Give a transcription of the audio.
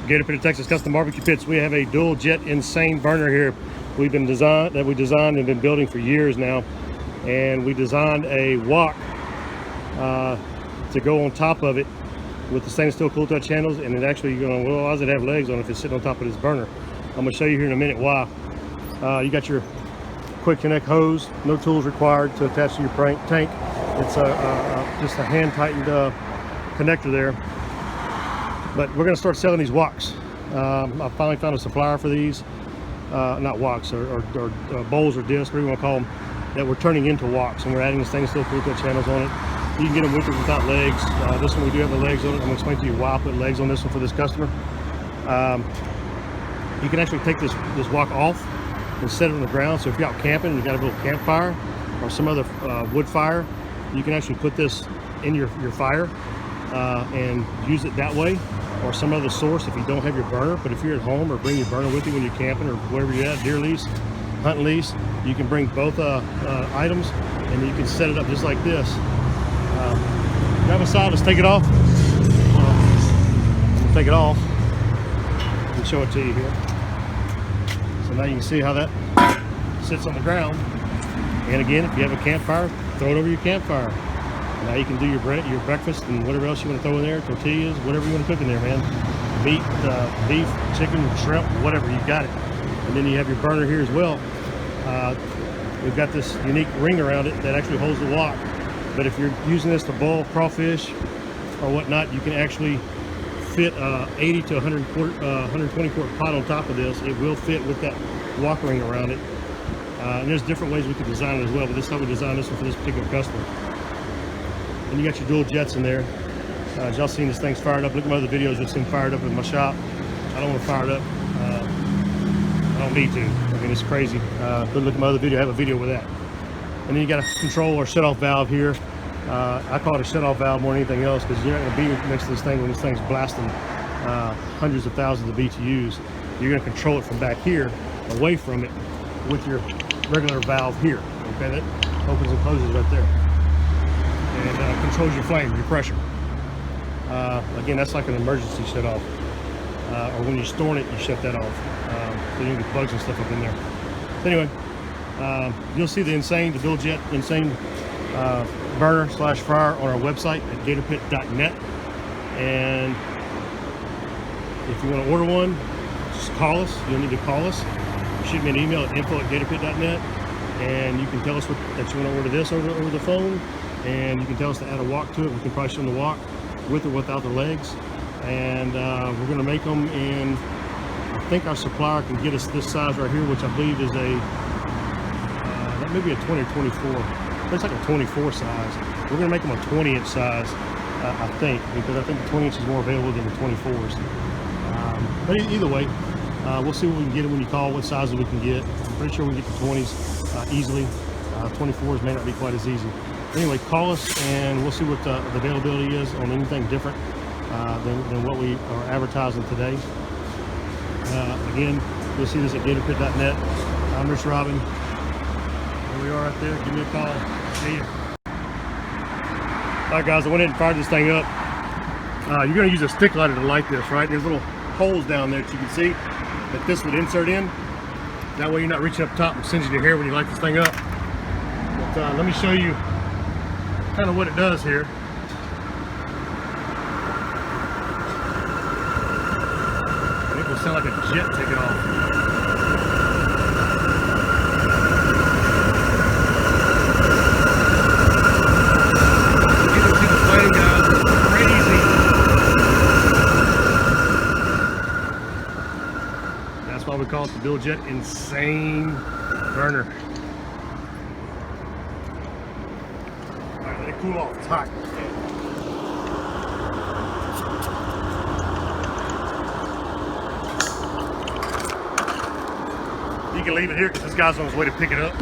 Gator Pit of Texas Custom Barbecue Pits. We have a dual jet insane burner here. We designed and been building for years now, and we designed a wok to go on top of it with the stainless steel cool touch handles, and it actually going, well, why does it have legs on it if it's sitting on top of this burner? I'm going to show you here in a minute why. You got your quick connect hose, no tools required to attach to your tank. It's just a hand tightened connector there. But we're going to start selling these woks. I finally found a supplier for these, not woks, or bowls or discs, whatever you want to call them, that we're turning into woks, and we're adding the stainless steel cool touch handles on it. You can get them with or without legs. This one we do have the legs on it. I'm going to explain to you why I put legs on this one for this customer. You can actually take this wok off and set it on the ground. So if you're out camping and you got a little campfire or some other wood fire, you can actually put this in your fire and use it that way, or some other source if you don't have your burner. But if you're at home, or bring your burner with you when you're camping or wherever you're at, deer lease, hunting lease, you can bring both items, and you can set it up just like this. Grab a side, let's take it off. We'll take it off and show it to you here. So now you can see how that sits on the ground. And again, if you have a campfire, throw it over your campfire. Now you can do your breakfast and whatever else you want to throw in there, tortillas, whatever you want to cook in there, man. Meat, beef, chicken, shrimp, whatever, you got it. And then you have your burner here as well. We've got this unique ring around it that actually holds the wok. But if you're using this to boil crawfish or whatnot, you can actually fit 80 to 120 quart pot on top of this. It will fit with that wok ring around it. And there's different ways we could design it as well, but this is how we designed this one for this particular customer. And you got your dual jets in there. As y'all seen, this thing's fired up. Look at my other videos, you'll see them fired up in my shop. I don't want to fire it up. I don't need to. I mean, it's crazy. Go look at my other video. I have a video with that. And then you got a control or shut-off valve here. I call it a shut-off valve more than anything else, because you're not going to be next to this thing when this thing's blasting hundreds of thousands of BTUs. You're going to control it from back here, away from it, with your regular valve here. Okay, that opens and closes right there, and controls your flame, your pressure. Again, that's like an emergency shut-off, or when you're storing it, you shut that off, so you don't get bugs and stuff up in there. So anyway. You'll see the dual jet insane burner / fryer on our website at gatorpit.net. And if you want to order one, just call us. You'll need to call us. Shoot me an email at info@gatorpit.net, and you can tell us that you want to order this over the phone, and you can tell us to add a wok to it. We can price you on the wok with or without the legs, and we're going to make them in, I think our supplier can get us this size right here, which I believe is maybe a 20 or 24. It's like a 24 size. We're going to make them a 20-inch size, I think, because I think the 20 inch is more available than the 24s. But either way, we'll see what we can get when you call, what sizes we can get. I'm pretty sure we can get the 20s easily. 24s may not be quite as easy. Anyway, call us and we'll see what the availability is on anything different than what we are advertising today. Again, you'll see this at gatorpit.net. I'm Rich Robin. There we are right there. Give me a call. See you. Alright guys, I went ahead and fired this thing up. You're going to use a stick lighter to light this, right? There's little holes down there that you can see that this would insert in. That way you're not reaching up top and singeing your hair when you light this thing up. But let me show you kind of what it does here. It will sound like a jet taking off. That's why we call it the dual jet insane burner. Alright, let it cool off. It's hot. You can leave it here because this guy's on his way to pick it up.